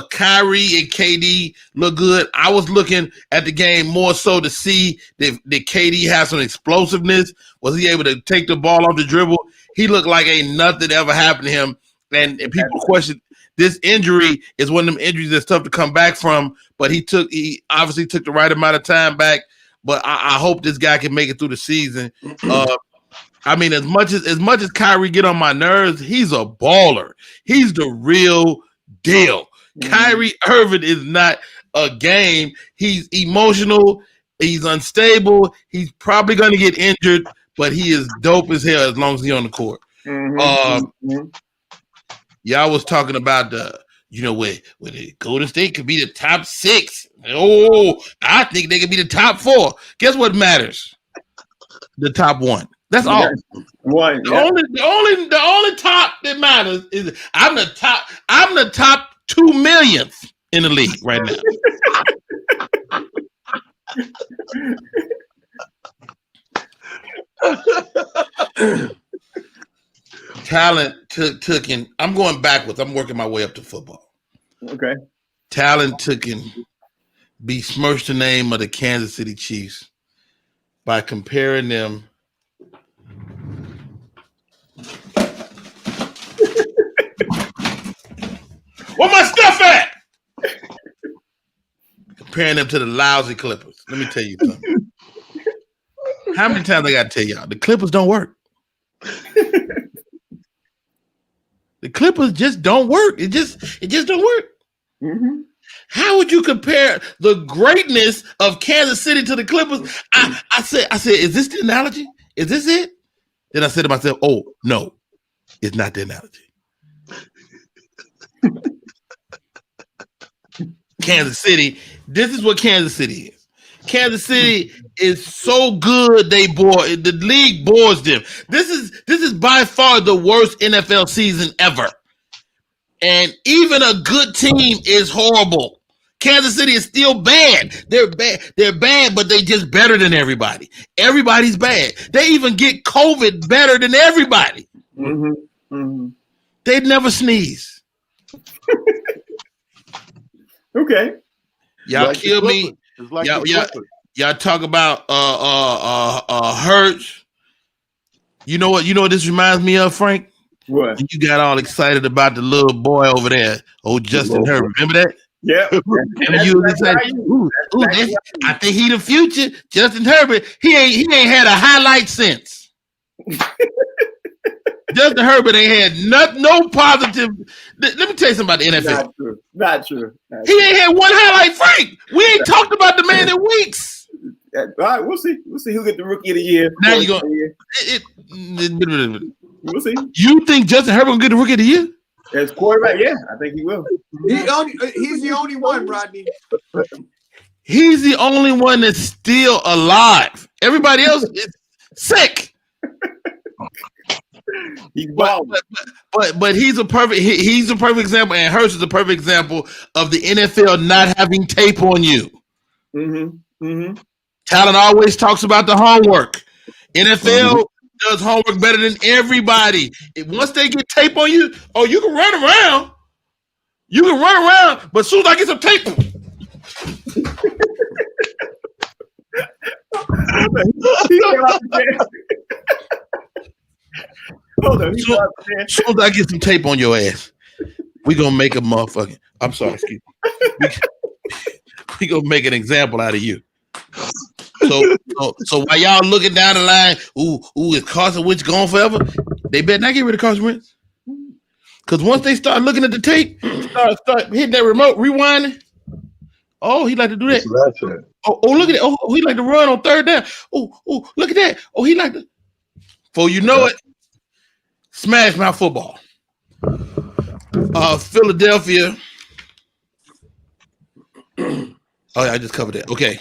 Kyrie and KD look good. I was looking at the game more so to see that KD has some explosiveness. Was he able to take the ball off the dribble? He looked like ain't nothing ever happened to him. And people question this injury is one of them injuries that's tough to come back from. But he obviously took the right amount of time back. But I hope this guy can make it through the season. I mean, as much as Kyrie get on my nerves, he's a baller. He's the real deal. Kyrie Irving is not a game. He's emotional. He's unstable. He's probably going to get injured, but he is dope as hell as long as he's on the court. Y'all was talking about where the Golden State could be the top 6. Oh, I think they could be the top 4. Guess what matters? The top 1. That's all. One. The only top that matters is I'm the top 2 millionth in the league right now. Talent took in. I'm going backwards. I'm working my way up to football. Okay. Talent took in besmirched the name of the Kansas City Chiefs by comparing them. Where my stuff at? Comparing them to the lousy Clippers. Let me tell you something. How many times I got to tell y'all? The Clippers don't work. The Clippers just don't work. It just don't work. How would you compare the greatness of Kansas City to the Clippers? I said, is this the analogy? Is this it? Then I said to myself, oh, no, it's not the analogy. Kansas City. This is what Kansas City is. Kansas City is so good the league bores them. This is by far the worst NFL season ever. And even a good team is horrible. Kansas City is still bad. They're bad, but they just better than everybody. Everybody's bad. They even get COVID better than everybody. They'd never sneeze. Okay. Y'all like kill me. Like y'all talk about Hurts. You know what this reminds me of, Frank? What? You got all excited about the little boy over there, Justin Herbert. Remember that? Yeah. And you was excited. I think he the future. Justin Herbert. He ain't had a highlight since. Justin Herbert ain't had no positive. Let me tell you something about the NFL. Not true. He ain't had one highlight, Frank. We ain't talked about the man in weeks. All right, we'll see. We'll see who get the rookie of the year. Now you go. We'll see. You think Justin Herbert gonna get the rookie of the year? As quarterback, yeah, I think he will. He's the only one, Rodney. He's the only one that's still alive. Everybody else is sick. He's balling. But he's a perfect example, and Hurts is a perfect example of the NFL not having tape on you. Talent always talks about the homework. NFL does homework better than everybody. Once they get tape on you, you can run around. You can run around, but as soon as I get some tape. As soon as I get some tape on your ass, we gonna make a motherfucking. I'm sorry, excuse me. We gonna make an example out of you. So while y'all looking down the line, is Carson Wentz gone forever? They better not get rid of Carson Wentz. Because once they start looking at the tape, start hitting that remote, rewinding. Oh, he like to do that. Look at it. Oh, he like to run on third down. Oh, look at that. Oh, he like to. Before you know it, smash mouth football. Philadelphia. Oh, yeah, I just covered that. Okay.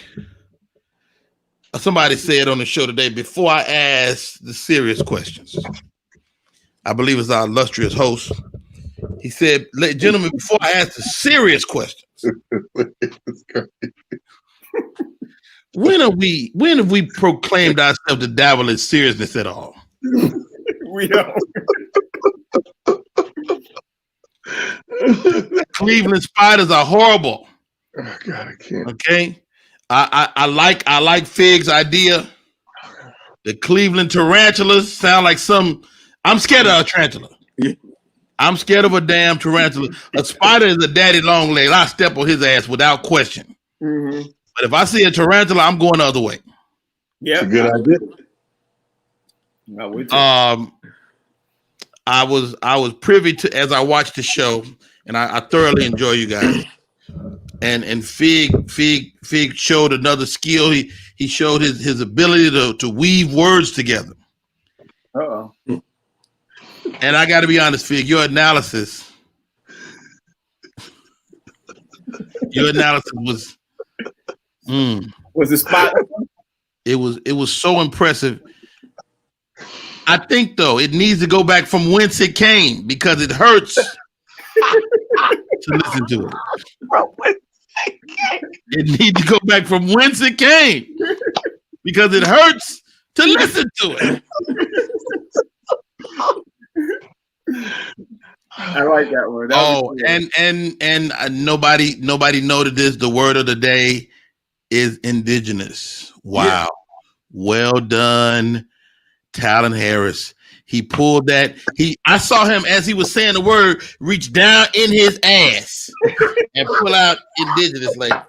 Somebody said on the show today, before I ask the serious questions, I believe it's our illustrious host. He said, gentlemen, before I ask the serious questions, when have we proclaimed ourselves to dabble in seriousness at all? We don't. Cleveland Spiders are horrible. Oh God, I can't. Okay. I like Fig's idea. The Cleveland Tarantulas sound like I'm scared of a tarantula. I'm scared of a damn tarantula. A spider is a daddy long leg. I step on his ass without question. But if I see a tarantula, I'm going the other way. Yeah, a good idea. I was privy to, as I watched the show, and I thoroughly enjoy you guys. And Fig showed another skill. He showed his ability to weave words together. And I got to be honest, Fig, your analysis was the spot. It was so impressive. I think though it needs to go back from whence it came because it hurts to listen to it. It needs to go back from whence it came because it hurts to listen to it. I like that word. And nobody noted this. The word of the day is indigenous. Wow. Yeah. Well done, Talon Harris. He pulled that. I saw him as he was saying the word, reach down in his ass and pull out indigenous label.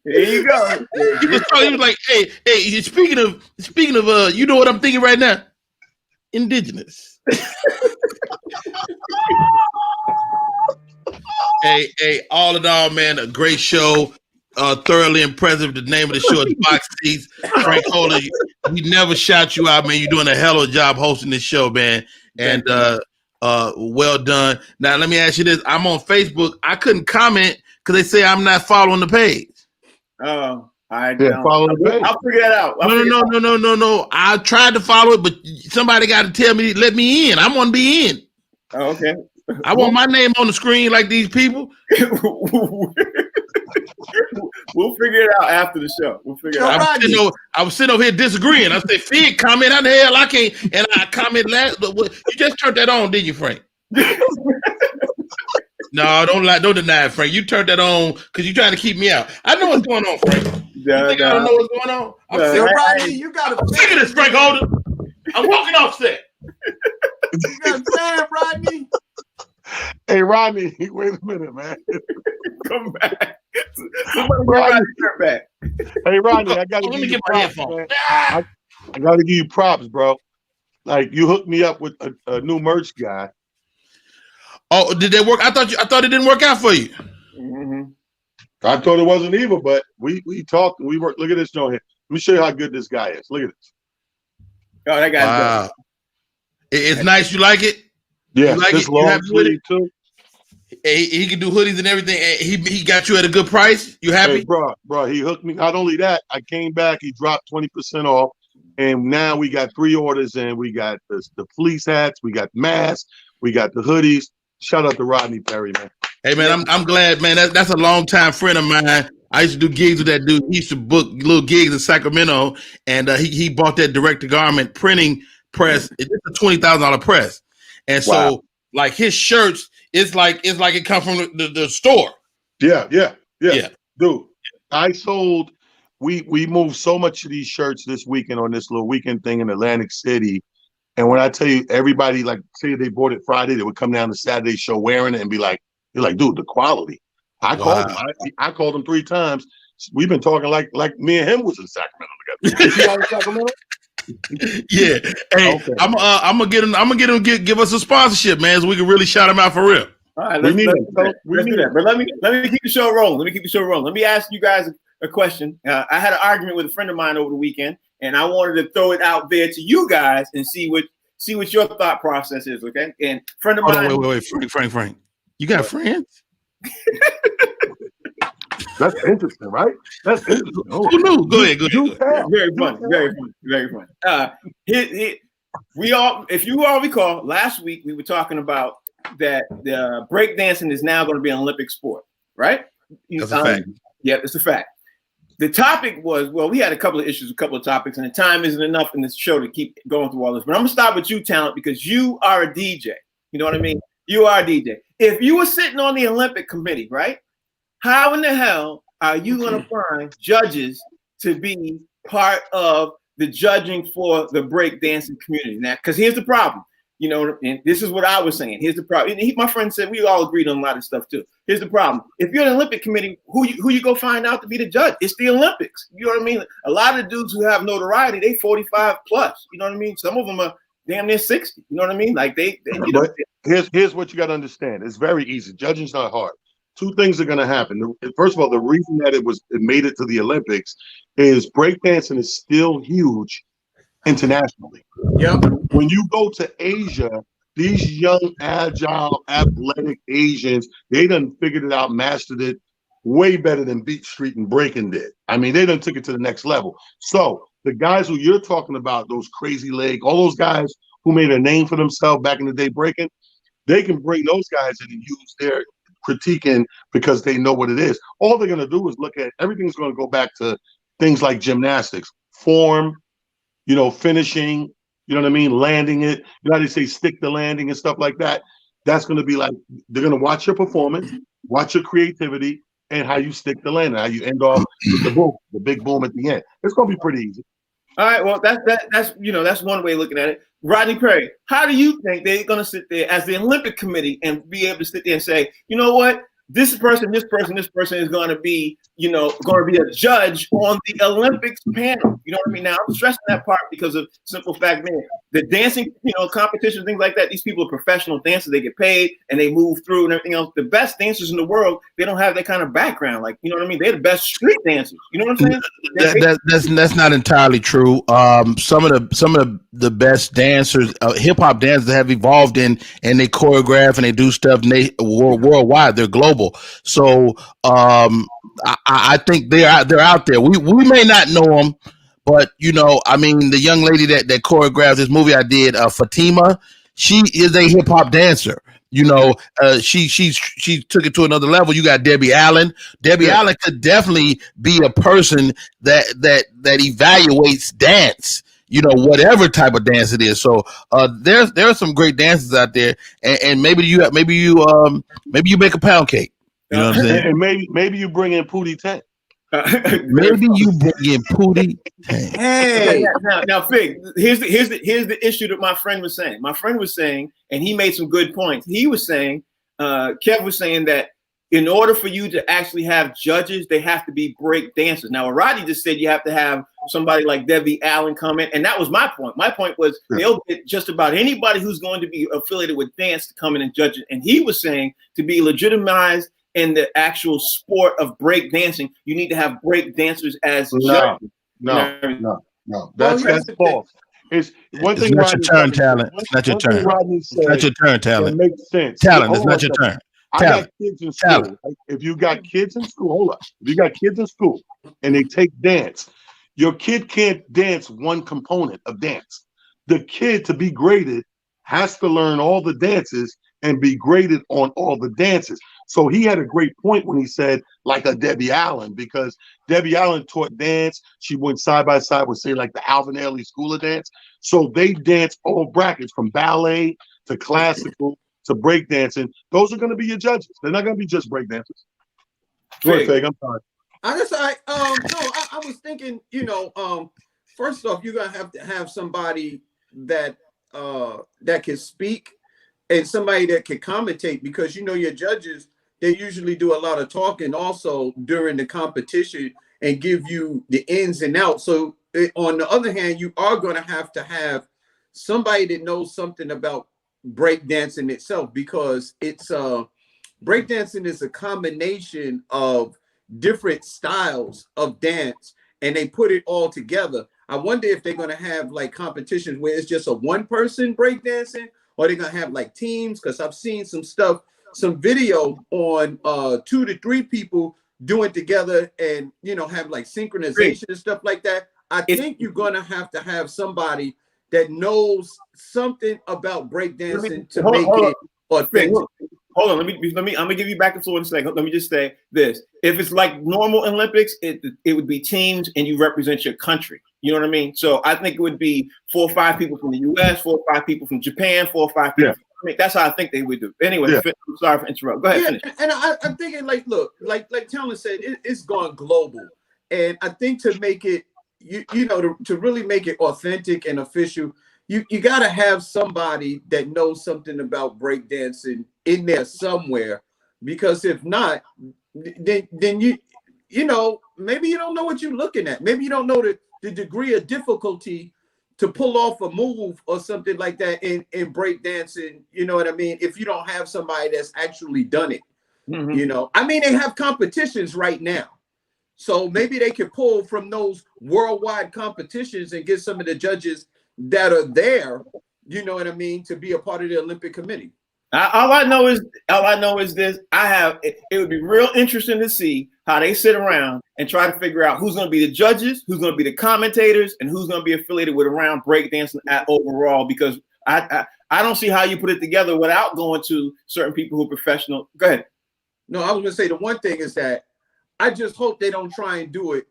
There you go. He was like, hey, speaking of you know what I'm thinking right now? Indigenous. Hey, all in all, man, a great show. Thoroughly impressive. The name of the show is Box Seats. Frank Holder, we never shout you out, man. You're doing a hell of a job hosting this show, man. And well done. Now, let me ask you this. I'm on Facebook. I couldn't comment because they say I'm not following the page. Oh, I follow the page. I'll figure that out. No. I tried to follow it, but somebody got to tell me, let me in. I want to be in. Oh, okay. I want my name on the screen like these people. We'll figure it out after the show. We'll figure it out. I was sitting over here disagreeing. I said, Fig, comment. How the hell I can't? And I comment last. But you just turned that on, did you, Frank? No, don't deny it, Frank. You turned that on because you're trying to keep me out. I know what's going on, Frank. You think I don't know what's going on? I'm sick. Rodney, you got I'm sick of this, Frank Holder. I'm walking off set. You got mad, Rodney. Hey, Rodney, wait a minute, man. Come back. Rodney, come back. Hey, Rodney, I got to give you props, man. I got to give you props, bro. Like, you hooked me up with a new merch guy. Oh, did they work? I thought it didn't work out for you. Mm-hmm. I thought it wasn't either, but we talked and we worked. Look at this joint here. Let me show you how good this guy is. Look at this. Oh, that guy's good. It's nice. You like it? Yeah, like this long sleeve too. He can do hoodies and everything. He got you at a good price. You happy? Hey, bro, he hooked me. Not only that, I came back. He dropped 20% off. And now we got 3 orders in. We got the fleece hats, we got masks, we got the hoodies. Shout out to Rodney Perry, man. Hey man, I'm glad, man. That's a longtime friend of mine. I used to do gigs with that dude. He used to book little gigs in Sacramento, and he bought that direct-to-garment printing press. It's a $20,000 press, and so like his shirts, it's like it comes from the store. Yeah. Dude, I sold. We moved so much of these shirts this weekend on this little weekend thing in Atlantic City. And when I tell you, everybody, like, say they bought it Friday, they would come down to Saturday show wearing it and be like, you're like, dude, the quality. I called him. I called him 3 times. We've been talking like me and him was in Sacramento together. Is he out in Sacramento? Yeah. Hey, okay. I'm gonna get him give us a sponsorship, man, so we can really shout him out for real. All right, let's do that. But let me keep the show rolling. Let me ask you guys a question. I had an argument with a friend of mine over the weekend, and I wanted to throw it out there to you guys and see what your thought process is. Okay, and friend of mine. Wait, Frank. You got friends? That's interesting, right? That's interesting. Who knew? Go ahead. Very fun. If you all recall, last week we were talking about that the breakdancing is now going to be an Olympic sport, right? That's a fact. Yeah, it's a fact. The topic was, well, we had a couple of issues, a couple of topics, and the time isn't enough in this show to keep going through all this. But I'm going to start with you, Talent, because you are a DJ. You know what I mean? You are a DJ. If you were sitting on the Olympic committee, right? How in the hell are you going to find judges to be part of the judging for the breakdancing community? Now, because here's the problem. You know, and this is what I was saying. Here's the problem. My friend said we all agreed on a lot of stuff too. Here's the problem. If you're an Olympic committee, who you go find out to be the judge? It's the Olympics. You know what I mean? A lot of dudes who have notoriety, they 45 plus. You know what I mean? Some of them are damn near 60. You know what I mean? Like they you know. Here's what you got to understand. It's very easy. Judging's not hard. 2 things are going to happen. First of all, the reason that it made it to the Olympics is breakdancing is still huge internationally. Yep. When you go to Asia, these young, agile, athletic Asians, they done figured it out, mastered it way better than Beat Street and Breaking did. I mean, they done took it to the next level. So the guys who you're talking about, those crazy leg, all those guys who made a name for themselves back in the day breaking, they can bring those guys in and use their critiquing because they know what it is. All they're going to do is look at everything's going to go back to things like gymnastics, form, finishing, you know what I mean? Landing it, you know how they say stick the landing and stuff like that. That's going to be like, they're going to watch your performance, watch your creativity, and how you stick the landing, how you end off with the boom, the big boom at the end. It's going to be pretty easy. All right, well, that's one way of looking at it. Rodney Perry, how do you think they're going to sit there as the Olympic committee and be able to sit there and say, you know what, this person is going to be, a judge on the Olympics panel. You know what I mean? Now, I'm stressing that part because of simple fact, man, the dancing, competitions, things like that, these people are professional dancers. They get paid and they move through and everything else. The best dancers in the world, they don't have that kind of background. Like, you know what I mean? They're the best street dancers. You know what I'm saying? That's not entirely true. Some of the best dancers, hip hop dancers, have evolved and they choreograph and they do stuff worldwide. They're global. So I think they're out there. We may not know them, but the young lady that choreographed this movie I did, Fatima, she is a hip hop dancer. She took it to another level. You got Debbie Allen. Debbie Allen could definitely be a person that evaluates dance. Whatever type of dance it is. So there are some great dancers out there, and maybe you make a pound cake. You know what I'm saying? And maybe you bring in Pootie Tang. Maybe you bring in Pootie Tang. Hey, now, Fig. Here's the issue that my friend was saying. My friend was saying, and he made some good points. He was saying, Kev was saying that in order for you to actually have judges, they have to be break dancers. Now, Roddy just said you have to have somebody like Debbie Allen come in, and that was my point. My point was they'll get just about anybody who's going to be affiliated with dance to come in and judge it. And he was saying to be legitimized in the actual sport of break dancing, you need to have break dancers as judges. No. That's false. It's one thing. It's not your turn, Talent. It's not your turn. It's not your turn, Talent. It makes sense. Talent, it's not your turn. I got kids in school. If you got kids in school, hold up. If you got kids in school and they take dance, Your kid can't dance one component of dance. The kid, to be graded, has to learn all the dances and be graded on all the dances. So he had a great point when he said, like a Debbie Allen, because Debbie Allen taught dance. She went side by side with, say, like the Alvin Ailey School of Dance. So they dance all brackets from ballet to classical to breakdancing. Those are going to be your judges. They're not going to be just breakdancers. Go ahead, Fig. I'm sorry. I was thinking, first off, you're gonna have to have somebody that can speak and somebody that can commentate, because your judges, they usually do a lot of talking also during the competition and give you the ins and outs. So on the other hand, you are going to have somebody that knows something about breakdancing itself, because it's breakdancing is a combination of different styles of dance, and they put it all together. I wonder if they're going to have like competitions where it's just a one person breakdancing, or they're going to have like teams, because I've seen some video on 2 to 3 people doing together and have like synchronization and stuff like that. I think you're going to have somebody that knows something about breakdancing to make it authentic. Hold on, let me. I'm gonna give you back the floor in a second. Let me just say this: if it's like normal Olympics, it would be teams, and you represent your country. You know what I mean? So I think it would be 4 or 5 people from the U.S., 4 or 5 people from Japan, 4 or 5 people. Yeah. I mean, that's how I think they would do. Anyway, I'm sorry for interrupting. Go ahead, finish. And I'm thinking, like, look, like Talon said, it's gone global, and I think to make it, to really make it authentic and official, you got to have somebody that knows something about breakdancing in there somewhere, because if not, then maybe you don't know what you're looking at. Maybe you don't know the degree of difficulty to pull off a move or something like that in breakdancing. You know what I mean? If you don't have somebody that's actually done it, they have competitions right now. So maybe they can pull from those worldwide competitions and get some of the judges that are there, to be a part of the Olympic Committee. All I know is this. It would be real interesting to see how they sit around and try to figure out who's going to be the judges, who's going to be the commentators, and who's going to be affiliated with around breakdancing overall, because I don't see how you put it together without going to certain people who are professional. Go ahead. No, I was going to say the one thing is that I just hope they don't try and do it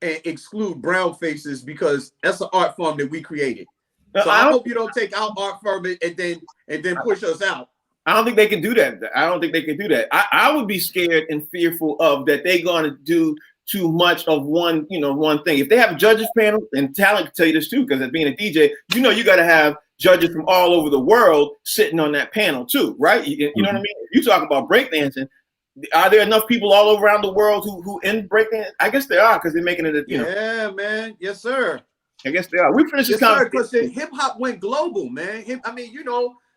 and exclude brown faces, because that's an art form that we created. So I hope you don't take our art form and then push us out. I don't think they can do that. I would be scared and fearful of that they're going to do too much of one thing. If they have a judges panel, and Talent can tell you this too, because as being a DJ, you got to have judges from all over the world sitting on that panel too, right? You know what I mean? If you talk about breakdancing, are there enough people all around the world who in breakdance? I guess there are, because they're making it. Yeah, man. Yes, sir. I guess they are. We finished this conversation because hip hop went global, man.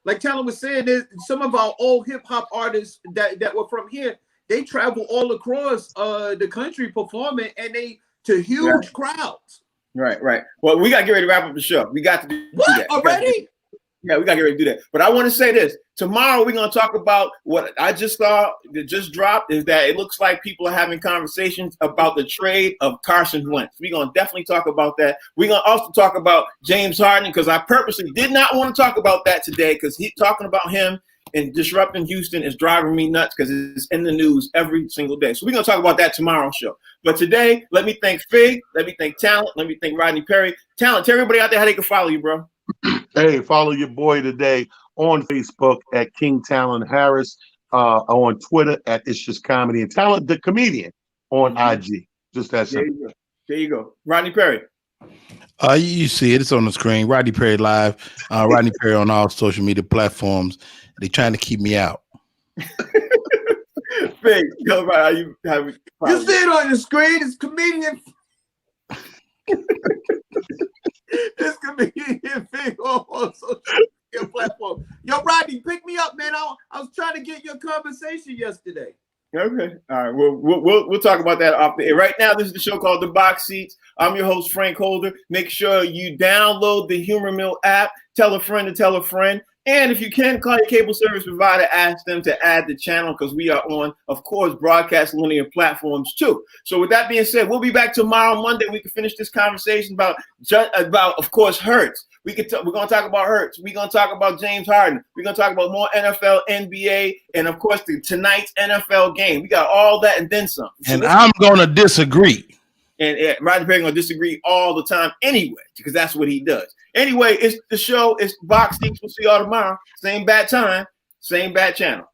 Like Talon was saying, some of our old hip hop artists that were from here, they travel all across the country performing, and they to huge crowds. Right. Well, we got to get ready to wrap up the show. We got to do that already. Yeah, we got to get ready to do that. But I want to say this. Tomorrow, we're going to talk about what I just saw that just dropped, is that it looks like people are having conversations about the trade of Carson Wentz. We're going to definitely talk about that. We're going to also talk about James Harden, because I purposely did not want to talk about that today, because talking about him and disrupting Houston is driving me nuts, because it's in the news every single day. So we're going to talk about that tomorrow's show. But today, let me thank Fig. Let me thank Talent. Let me thank Rodney Perry. Talent, tell everybody out there how they can follow you, bro. Hey, follow your boy today on Facebook at King Talon Harris, on Twitter at It's Just Comedy, and Talent the Comedian on IG. Just that simple. There you go. Rodney Perry. You see it. It's on the screen. Rodney Perry Live. Rodney Perry on all social media platforms. They're trying to keep me out. Fig, tell about how you have it. You see it on the screen. It's comedian. This comedian Fig on social media platform. Yo, Rodney, pick me up, man. I was trying to get your conversation yesterday. Okay. All right. We'll talk about that off the air. Right now, this is the show called The Box Seats. I'm your host, Frank Holder. Make sure you download the Humor Mill app. Tell a friend to tell a friend. And if you can, call your cable service provider, ask them to add the channel because we are on, of course, broadcast linear platforms too. So with that being said, we'll be back tomorrow, Monday. We can finish this conversation about of course, Hurts. We're going to talk about Hurts. We're going to talk about James Harden. We're going to talk about more NFL, NBA, and of course, tonight's NFL game. We got all that and then some. So and I'm going to disagree. And Rodney Perry going to disagree all the time anyway, because that's what he does. Anyway, it's the show. It's Box Seats. We'll see y'all tomorrow. Same bad time, same bad channel.